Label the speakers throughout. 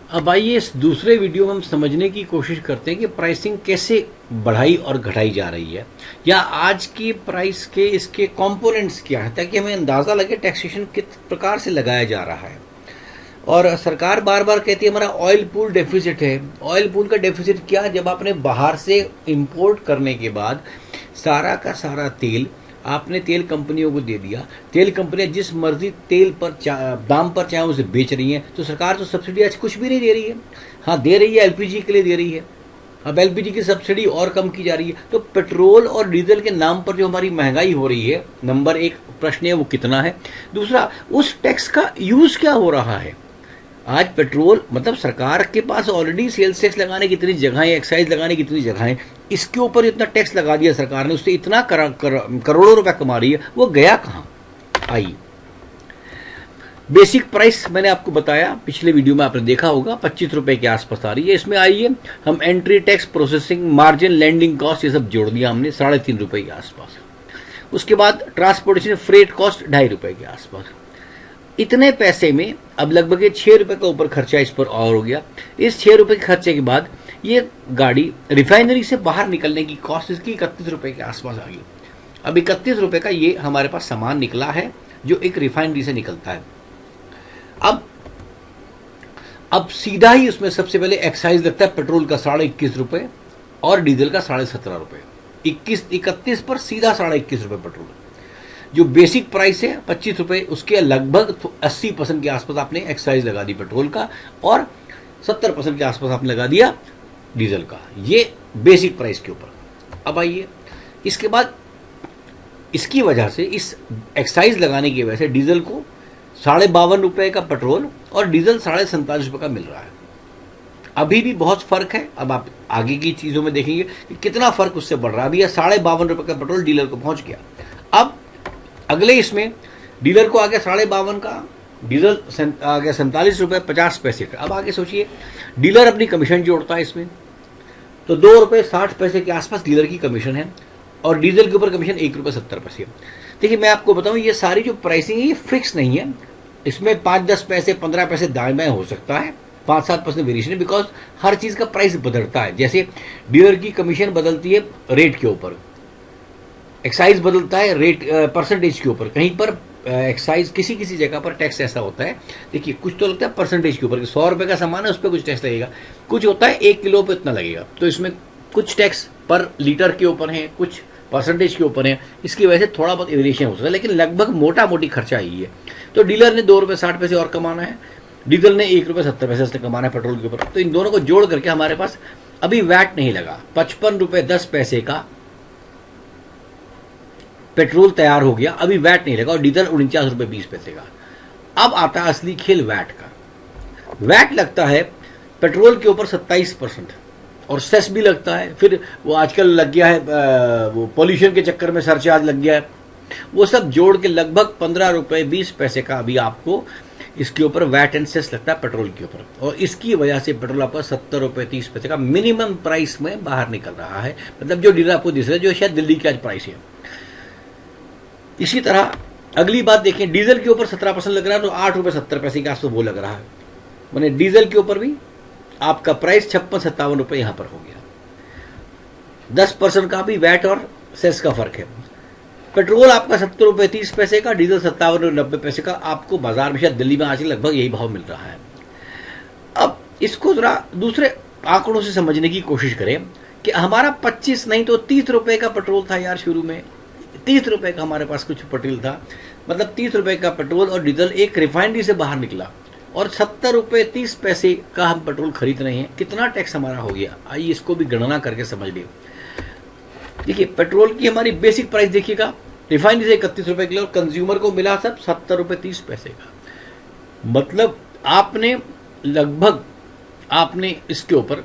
Speaker 1: अब आइए इस दूसरे वीडियो में हम समझने की कोशिश करते हैं कि प्राइसिंग कैसे बढ़ाई और घटाई जा रही है, या आज की प्राइस के इसके कंपोनेंट्स क्या है, ताकि हमें अंदाज़ा लगे टैक्सेशन किस प्रकार से लगाया जा रहा है। और सरकार बार बार कहती है हमारा ऑयल पूल डेफिसिट है। ऑयल पूल का डेफिसिट क्या, जब आपने बाहर से इंपोर्ट करने के बाद सारा का सारा तेल आपने तेल कंपनियों को दे दिया, तेल कंपनियां जिस मर्जी तेल पर दाम पर चाहे उसे बेच रही हैं, तो सरकार तो सब्सिडी आज कुछ भी नहीं दे रही है। हाँ, दे रही है, एलपीजी के लिए दे रही है। अब एलपीजी की सब्सिडी और कम की जा रही है। तो पेट्रोल और डीजल के नाम पर जो हमारी महंगाई हो रही है, नंबर एक प्रश्न है वो कितना है। दूसरा, उस टैक्स का यूज क्या हो रहा है। आज पेट्रोल मतलब सरकार के पास ऑलरेडी सेल्स टैक्स लगाने की इतनी जगह है, एक्साइज लगाने की इतनी जगह है, इसके ऊपर इतना टैक्स लगा दिया सरकार ने, उससे इतना करोड़ों रुपए कमा रही है, वो गया कहां। आइए, बेसिक प्राइस मैंने आपको बताया, पिछले वीडियो में आपने देखा होगा 25 रुपए के आसपास आ रही है। इसमें आइए हम entry tax, processing, margin, landing cost, ये सब जोड़ दिया हमने 3.5 रुपए के आसपास। उसके बाद ट्रांसपोर्टेशन फ्रेट कॉस्ट 2.5 रुपए के आसपास। इतने पैसे में अब लगभग 6 रुपए का ऊपर खर्चा इस पर और हो गया। इस 6 रुपए के खर्चे के बाद ये गाड़ी रिफाइनरी से बाहर निकलने की कॉस्ट इसकी 31 रुपए के आसपास आ गई। अब 31 रुपए का ये हमारे पास सामान निकला है जो एक रिफाइनरी से निकलता है। अब सीधा ही उसमें सबसे पहले एक्साइज लगता है, पेट्रोल का 21.5 रुपए और डीजल का 17.5 रुपए। 31 पर सीधा 21.5 रुपए पेट्रोल। जो बेसिक प्राइस है 25 रुपए, उसके लगभग 80% के आसपास आपने एक्साइज लगा दी पेट्रोल का, और 70% के आसपास आपने लगा दिया डीजल का। ये बेसिक प्राइस के ऊपर। अब आइए, इसके बाद इसकी वजह से, इस एक्साइज लगाने की वजह से डीजल को 52.5 रुपए का पेट्रोल और डीजल 47.5 रुपए का मिल रहा है। अभी भी बहुत फर्क है। अब आप आगे की चीजों में देखेंगे कि कितना फर्क उससे बढ़ रहा है। अभी 52.5 रुपए का पेट्रोल डीलर को पहुंच गया। अब अगले इसमें डीलर को आ गया 52.5 का, डीजल आ गया 47 रुपए 50 पैसे का। अब आगे सोचिए, डीलर अपनी कमीशन जोड़ता है इसमें, तो 2 रुपए 60 पैसे के आसपास डीलर की कमीशन है, और डीजल के ऊपर कमीशन 1 रुपए 70 पैसे। देखिए, मैं आपको बताऊं, ये सारी जो प्राइसिंग है ये फिक्स नहीं है। इसमें 5-10 पैसे 15 पैसे दाएं बाएं हो सकता है, 5-7% वेरिएशन है, बिकॉज हर चीज का प्राइस बदलता है। जैसे डीलर की कमीशन बदलती है रेट के ऊपर, एक्साइज बदलता है रेट परसेंटेज के ऊपर। कहीं पर एक्साइज, किसी किसी जगह पर टैक्स ऐसा होता है, देखिए कुछ तो लगता है परसेंटेज के ऊपर, 100 रुपए का सामान है उस पर कुछ टैक्स लगेगा, कुछ होता है 1 किलो पे इतना लगेगा। तो इसमें कुछ टैक्स पर लीटर के ऊपर है, कुछ परसेंटेज के ऊपर है। इसकी वजह से थोड़ा बहुत वेरिएशन हो सकता है, लेकिन लगभग मोटा मोटी खर्चा यही है। तो डीलर ने 2 रुपए 60 पैसे और कमाना है, डीजल ने 1 रुपए 70 पैसे से कमाना है पेट्रोल के ऊपर। तो इन दोनों को जोड़ करके हमारे पास अभी वैट नहीं लगा। 55 रुपए 10 पैसे का पेट्रोल तैयार हो गया, अभी वैट नहीं लगा, और डीजल 49 रुपए 20 पैसे का। अब आता है असली खेल वैट का। वैट लगता है पेट्रोल के ऊपर 27%, और सेस भी लगता है। फिर वो आजकल लग गया है, वो पॉल्यूशन के चक्कर में सरचार्ज लग गया है। वो सब जोड़ के लगभग 15 रुपए 20 पैसे का अभी आपको इसके ऊपर वैट एंड सेस लगता है पेट्रोल के ऊपर। और इसकी वजह से पेट्रोल आपका 70 रुपए 30 पैसे का मिनिमम प्राइस में बाहर निकल रहा है। मतलब जो डीलर आपको दिख रहा है, जो शायद दिल्ली की आज प्राइस है। इसी तरह अगली बात देखें, डीजल के ऊपर 17% लग रहा है, तो 8 रुपए 70 पैसे के आसपास वो लग रहा है। मैंने डीजल के ऊपर भी आपका प्राइस 56-57 रुपए यहां पर हो गया। 10% का भी वैट और सेस का फर्क है। पेट्रोल आपका 70 रुपए 30 पैसे का, डीजल 57 रुपए 90 पैसे का। आपको बाजार में, शायद दिल्ली में आज लगभग यही भाव मिल रहा है। अब इसको जरा दूसरे आंकड़ों से समझने की कोशिश करें कि हमारा 25 नहीं तो 30 रुपए का पेट्रोल था यार शुरू में। 30 रुपए का हमारे पास कुछ पेट्रोल था, मतलब 30 रुपए का पेट्रोल और डीजल एक रिफाइनरी से बाहर निकला, और 70 रुपए 30 पैसे का हम पेट्रोल खरीद रहे हैं। कितना टैक्स हमारा हो गया, आइए इसको भी गणना करके समझ लियो। देखिए, पेट्रोल की हमारी बेसिक प्राइस देखिएगा, रिफाइनरी से 31 रुपए किलो, कंज्यूमर को मिला सब 70 रुपए 30 पैसे का। मतलब आपने इसके ऊपर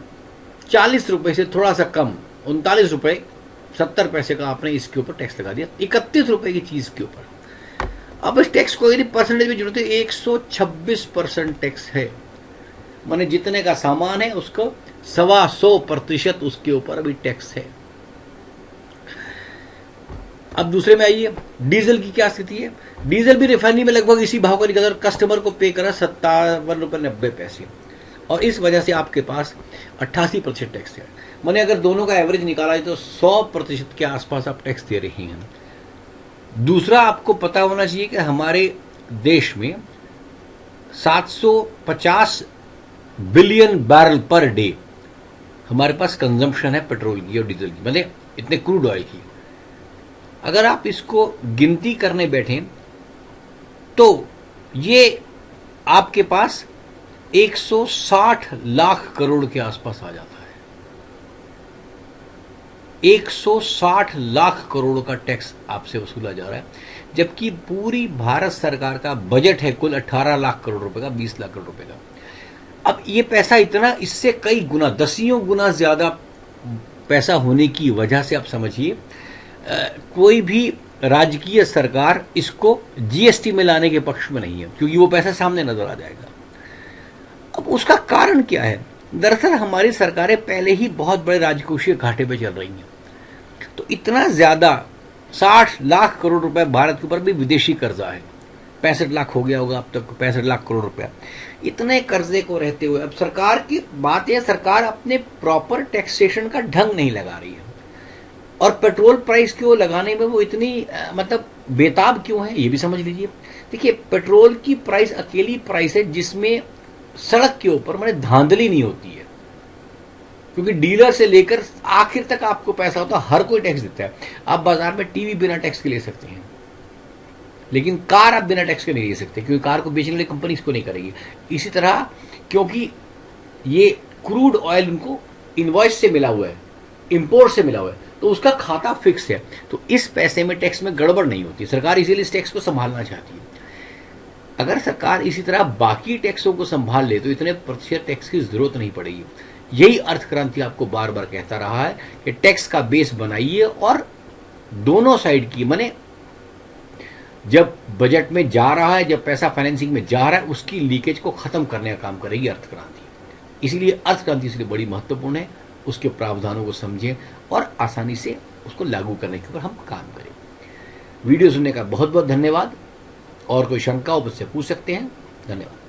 Speaker 1: 40 रुपए से थोड़ा सा कम, 39 रुपए 70 पैसे का आपने इसके ऊपर टैक्स लगा दिया 31 रुपए की चीज के ऊपर। अब इस टैक्स को यदि परसेंटेज में जरूरत है, 126% टैक्स है। माने जितने का सामान है उसको 125% उसके ऊपर अभी टैक्स है। अब दूसरे में आइए, डीजल की क्या स्थिति है। डीजल भी रिफाइनरी में लगभग इसी भाव का निकला और कस्टमर को पे करा 57 रुपए 90 पैसे, और इस वजह से आपके पास 88% टैक्स है। मैंने अगर दोनों का एवरेज निकाला है तो 100% के आसपास आप टैक्स दे रही हैं। दूसरा, आपको पता होना चाहिए कि हमारे देश में 750 बिलियन बैरल पर डे हमारे पास कंजम्पशन है पेट्रोल की और डीजल की, मतलब इतने क्रूड ऑयल की। अगर आप इसको गिनती करने बैठें तो ये आपके पास 160 लाख करोड़ के आसपास आ जाता है। 160 लाख करोड़ का टैक्स आपसे वसूला जा रहा है, जबकि पूरी भारत सरकार का बजट है कुल 18 लाख करोड़ रुपए का, 20 लाख करोड़ रुपए का। अब ये पैसा इतना, इससे कई गुना, दसियों गुना ज्यादा पैसा होने की वजह से आप समझिए कोई भी राजकीय सरकार इसको जीएसटी में लाने के पक्ष में नहीं है, क्योंकि वो पैसा सामने नजर आ जाएगा। अब उसका कारण क्या है? दरअसल हमारी सरकारें पहले ही बहुत बड़े राजकोषीय घाटे पे चल रही हैं, तो इतना ज्यादा 60 लाख करोड़ रुपए भारत के ऊपर भी विदेशी कर्जा है। 65 लाख हो गया होगा अब तक, 65 लाख करोड़ रुपया। इतने कर्जे को रहते हुए अब सरकार की बात है, सरकार अपने प्रॉपर टैक्सेशन का ढंग नहीं लगा रही है। और पेट्रोल प्राइस क्यों लगाने में वो इतनी मतलब बेताब क्यों है, ये भी समझ लीजिए। देखिए, पेट्रोल की प्राइस अकेली प्राइस है जिसमें सड़क के ऊपर मैंने धांधली नहीं होती है, क्योंकि डीलर से लेकर आखिर तक आपको पैसा होता है, हर कोई टैक्स देता है। आप बाजार में टीवी बिना टैक्स के ले सकते हैं, लेकिन कार आप बिना टैक्स के नहीं ले सकते, क्योंकि कार को बेचने वाली कंपनी इसको नहीं करेगी। इसी तरह क्योंकि ये क्रूड ऑयल उनको इनवॉइस से मिला हुआ है, इंपोर्ट से मिला हुआ है, तो उसका खाता फिक्स है, तो इस पैसे में टैक्स में गड़बड़ नहीं होती। सरकार इसीलिए इस टैक्स को संभालना चाहती है। अगर सरकार इसी तरह बाकी टैक्सों को संभाल ले तो इतने प्रतिशत टैक्स की जरूरत नहीं पड़ेगी। यही अर्थ क्रांति आपको बार बार कहता रहा है कि टैक्स का बेस बनाइए, और दोनों साइड की, माने जब बजट में जा रहा है, जब पैसा फाइनेंसिंग में जा रहा है, उसकी लीकेज को खत्म करने का काम करेगी अर्थ क्रांति। इसलिए अर्थ क्रांति इसलिए बड़ी महत्वपूर्ण है। उसके प्रावधानों को समझें और आसानी से उसको लागू करने के ऊपर हम काम करें। वीडियो सुनने का बहुत बहुत धन्यवाद। और कोई शंका हो मुझसे पूछ सकते हैं। धन्यवाद।